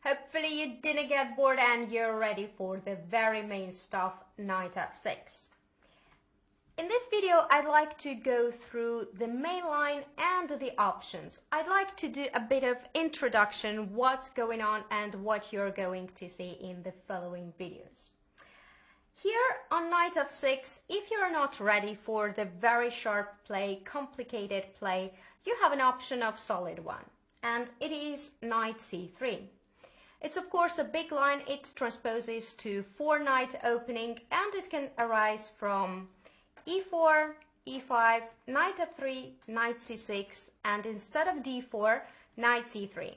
Hopefully you didn't get bored and you're ready for the very main stuff, knight f6. In this video, I'd like to go through the main line and the options. I'd like to do a bit of introduction, what's going on and what you're going to see in the following videos. Here on knight f6, if you're not ready for the very sharp play, complicated play, you have an option of solid one, and it is knight c3. It's of course a big line. It transposes to 4 knight opening, and it can arise from e4, e5, knight f3, knight c6, and instead of d4, knight c3,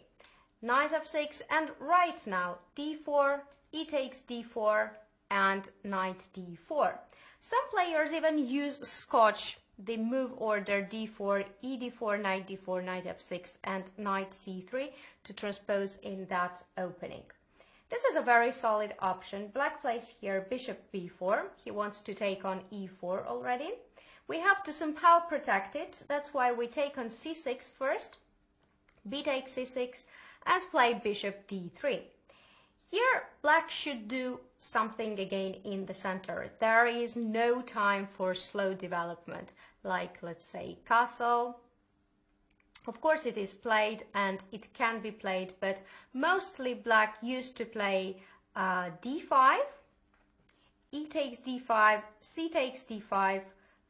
knight f6, and right now d4, e takes d4, and knight d4. Some players even use scotch the move order d4, e d4, knight d4, knight f6, and knight c3 to transpose in that opening. This is a very solid option. Black plays here bishop b4. He wants to take on e4 already. We have to somehow protect it. That's why we take on c6 first, b takes c6, and play bishop d3. Here, black should do something again in the center. There is no time for slow development, like let's say castle. Of course it is played and it can be played, but mostly black used to play d5, e takes d5, c takes d5,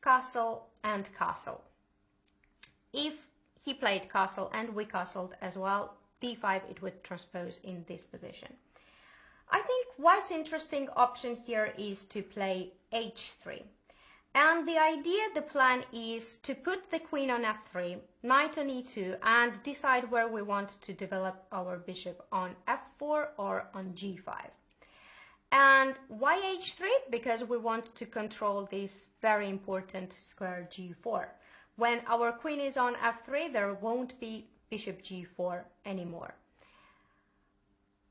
castle and castle. If he played castle and we castled as well, d5, it would transpose in this position. I think what's interesting option here is to play h3. And the idea, the plan is to put the queen on f3, knight on e2, and decide where we want to develop our bishop on f4 or on g5. And why h3? Because we want to control this very important square g4. When our queen is on f3, there won't be bishop g4 anymore.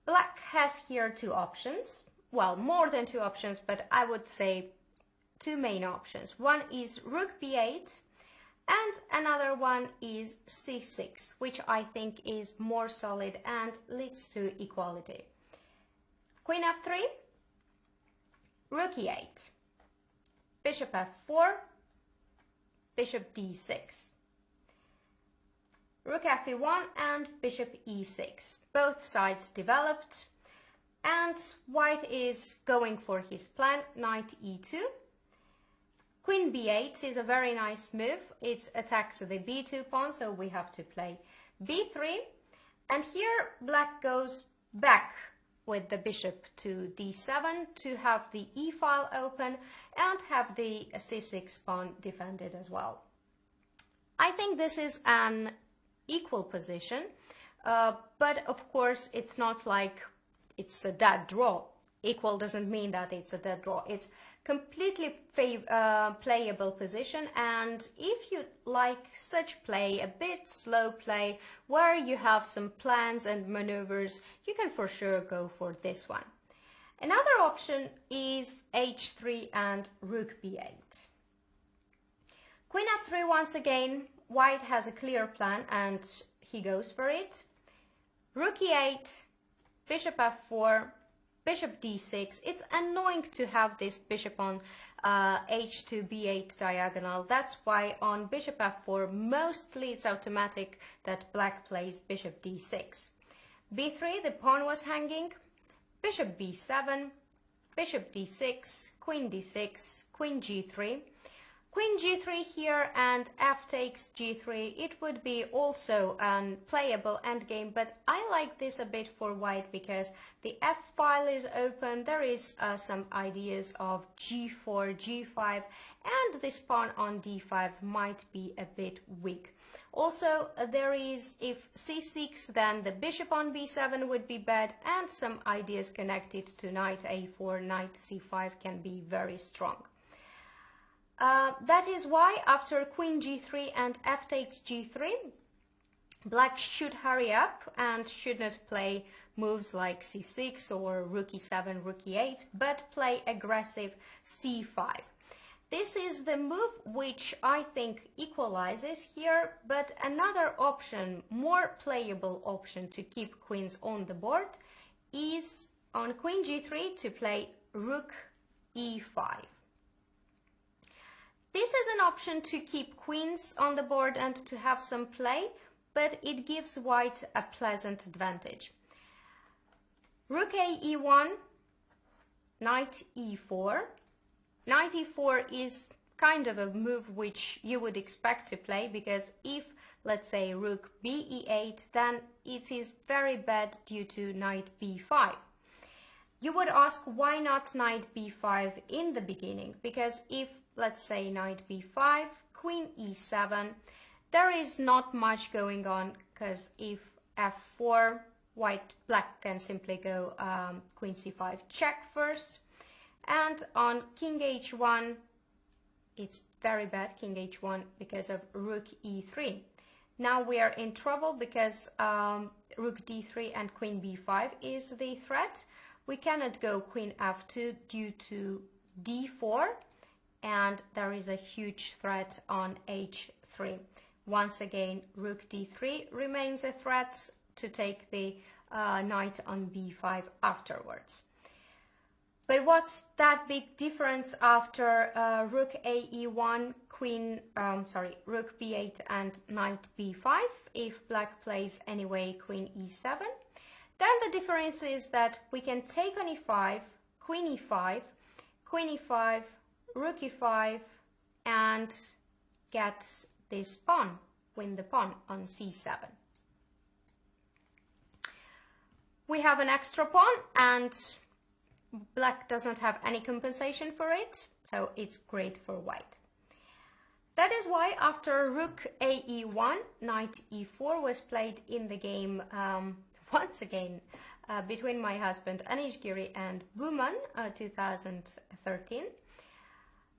Black has here two options, well, more than two options, but I would say two main options. One is rook b8 and another one is c6, which I think is more solid and leads to equality. Queen f3, rook e8, bishop f4, bishop d6. Rook fe1 and bishop e6. Both sides developed, and white is going for his plan, knight e2. Queen b8 is a very nice move. It attacks the b2 pawn, so we have to play b3. And here black goes back with the bishop to d7 to have the e file open and have the c6 pawn defended as well. I think this is an equal position, but of course it's not like it's a dead draw. Equal doesn't mean that it's a dead draw. It's completely playable position, and if you like such play, a bit slow play where you have some plans and maneuvers, you can for sure go for this one. Another option is h3 and rook b8. Queen f3 once again. White has a clear plan and he goes for it. Rook e8, bishop f4, bishop d6. It's annoying to have this bishop on h2 b8 diagonal. That's why on bishop f4 mostly it's automatic that black plays bishop d6. b3, the pawn was hanging. Bishop b7, bishop d6, queen d6, queen g3. Queen g3 here and f takes g3, it would be also a playable endgame, but I like this a bit for white because the f file is open, there is some ideas of g4, g5, and this pawn on d5 might be a bit weak. Also, there is, if c6, then the bishop on b7 would be bad, and some ideas connected to knight a4, knight c5 can be very strong. That is why after queen g3 and f takes g3, black should hurry up and should not play moves like c6 or rook e7, rook e8, but play aggressive c5. This is the move which I think equalizes here, but another option, more playable option to keep queens on the board is on queen g3 to play rook e5. This is an option to keep queens on the board and to have some play, but it gives white a pleasant advantage. Rook a e1, knight e4. Knight e4 is kind of a move which you would expect to play, because if, let's say, rook b e8, then it is very bad due to knight b5. You would ask, why not knight b5 in the beginning? Because if, let's say, knight b5, queen e7, there is not much going on, because if f4, black can simply go queen c5 check first, and on king h1, it's very bad, king h1, because of rook e3. Now we are in trouble because rook d3 and queen b5 is the threat. We cannot go queen f2 due to d4, and there is a huge threat on h3. Once again, rook d3 remains a threat to take the knight on b5 afterwards. But what's that big difference after rook a e1, rook b8 and knight b5? If black plays anyway queen e7, then the difference is that we can take on e5, queen e5, queen e5, rook e5, and get this pawn, win the pawn on c7. We have an extra pawn, and black doesn't have any compensation for it, so it's great for white. That is why after rook a e1, knight e4 was played in the game once again between my husband Anish Giri and Buman 2013.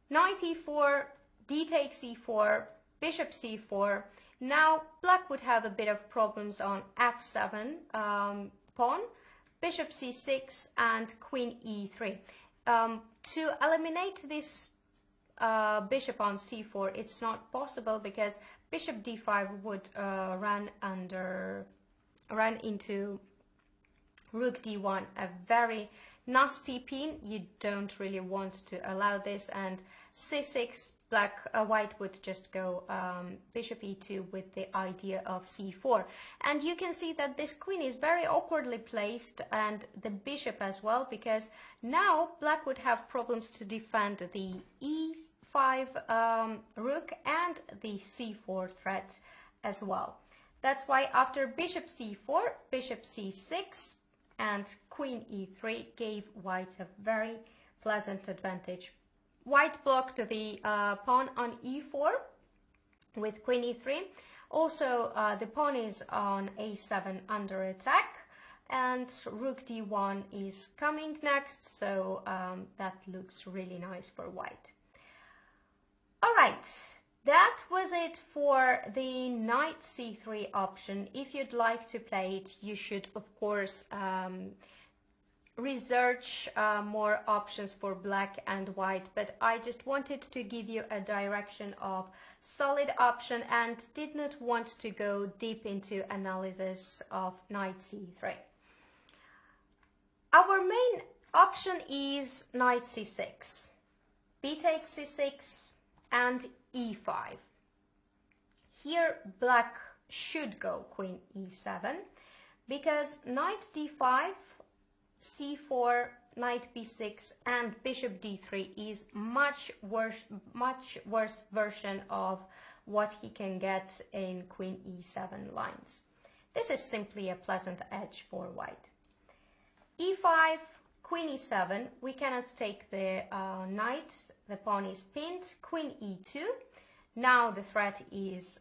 Knight e4, d takes e4, bishop c4. Now black would have a bit of problems on f7 pawn, bishop c6 and queen e3. To eliminate this bishop on c4, it's not possible, because bishop d5 would run into rook d1, a very nasty pin. You don't really want to allow this, and c6, white would just go bishop e2 with the idea of c4. And you can see that this queen is very awkwardly placed, and the bishop as well, because now black would have problems to defend the e5 rook and the c4 threat as well. That's why after bishop c4, bishop c6 and queen e3 gave white a very pleasant advantage. White blocked the pawn on e4 with queen e3. Also, the pawn is on a7 under attack, and rook d1 is coming next, so that looks really nice for white. All right, that was it for the knight c3 option. If you'd like to play it, you should, of course, research more options for black and white, but I just wanted to give you a direction of solid option and did not want to go deep into analysis of knight c3. Our main option is knight c6, b takes c6 and e5. Here black should go queen e7, because knight d5, c4, knight b6 and bishop d3 is much worse version of what he can get in queen e7 lines. This is simply a pleasant edge for white. e5, queen e7, we cannot take the knight, the pawn is pinned, queen e2. Now the threat is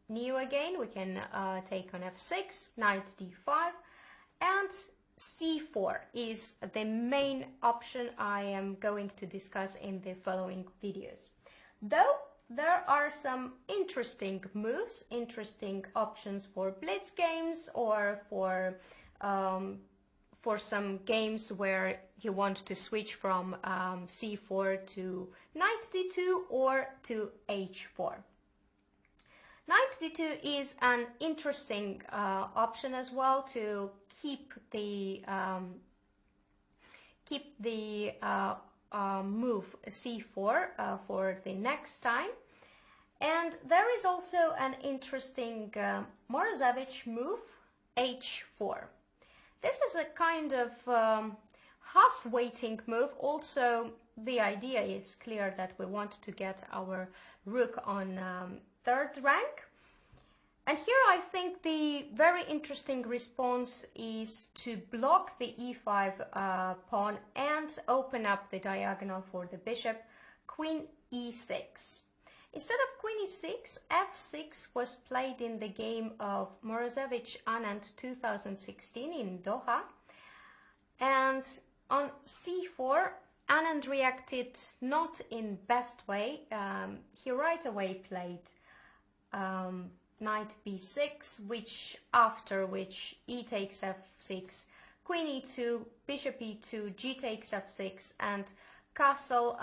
new again, we can take on f6, knight d5, and c4 is the main option I am going to discuss in the following videos. Though there are some interesting moves, interesting options for blitz games, or for some games where you want to switch from c4 to knight d2 or to h4. Knight d2 is an interesting option as well to keep the move c4 for the next time. And there is also an interesting Morozevich move, h4. This is a kind of half-waiting move. Also, the idea is clear that we want to get our rook on third rank. And here I think the very interesting response is to block the e5 pawn and open up the diagonal for the bishop, queen e6. Instead of queen e6, f6 was played in the game of Morozevich Anand 2016 in Doha. And on c4, Anand reacted not in best way. He right away played knight b6, after which e takes f6, queen e2, bishop e2, g takes f6, and castle.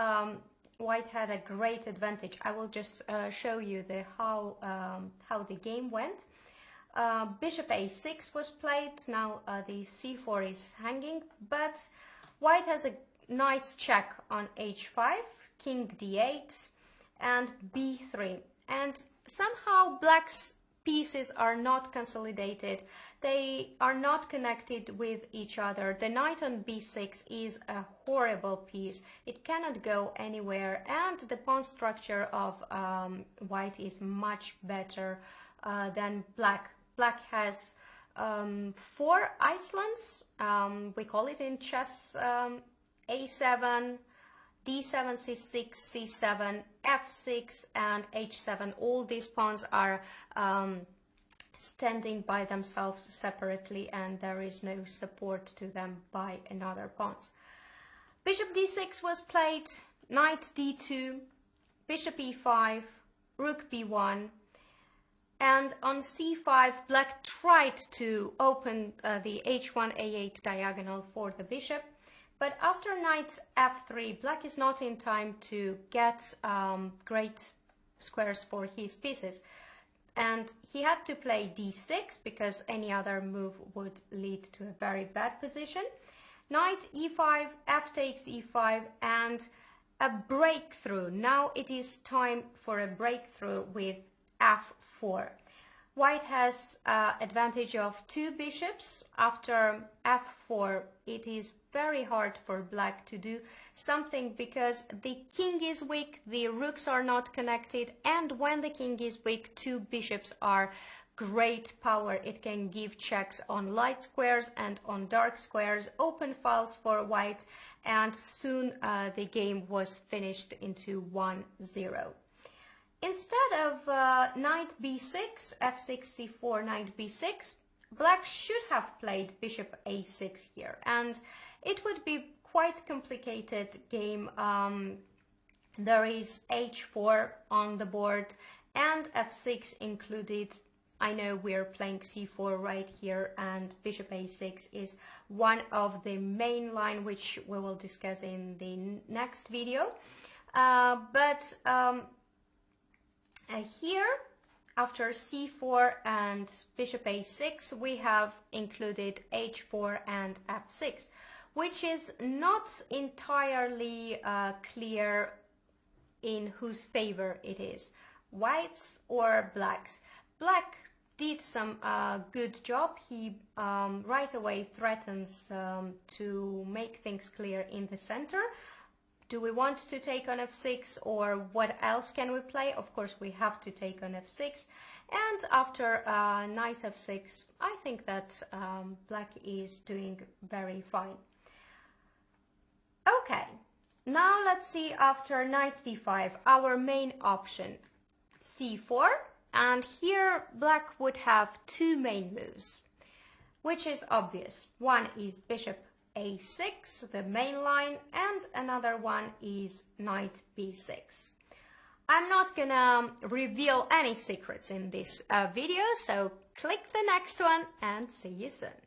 White had a great advantage. I will just show you how the game went. Bishop a6 was played. Now the c4 is hanging, but White has a nice check on h5, king d8, and b3. And somehow Black's pieces are not consolidated. They are not connected with each other. The knight on b6 is a horrible piece. It cannot go anywhere, and the pawn structure of White is much better than Black. Black has 4 islands. We call it in chess a7, d7, c6, c7, f6, and h7. All these pawns are standing by themselves separately, and there is no support to them by another pawns. Bishop d6 was played, knight d2, bishop e5, rook b1, and on c5, Black tried to open the h1, a8 diagonal for the bishop. But after knight f3, Black is not in time to get great squares for his pieces. And he had to play d6 because any other move would lead to a very bad position. Knight e5, f takes e5, and a breakthrough. Now it is time for a breakthrough with f4. White has advantage of 2 bishops. After f4, it is very hard for Black to do something because the king is weak, the rooks are not connected, and when the king is weak, 2 bishops are great power. It can give checks on light squares and on dark squares, open files for White, and soon the game was finished into 1-0. Instead of knight b6, f6, c4, knight b6, Black should have played bishop a6 here, and it would be quite complicated game. There is h4 on the board and f6 included. I know we're playing c4 right here, and bishop a6 is one of the main line which we will discuss in the next video. Here, after c4 and bishop a6, we have included h4 and f6, which is not entirely clear in whose favor it is, White's or Black's. Black did some good job. He right away threatens to make things clear in the center. Do we want to take on f6, or what else can we play? Of course, we have to take on f6. And after knight f6, I think that Black is doing very fine. Okay, now let's see after knight d5, our main option, c4. And here Black would have 2 main moves, which is obvious. One is bishop a6, the main line, and another one is knight b6. I'm not gonna reveal any secrets in this video, so click the next one and see you soon.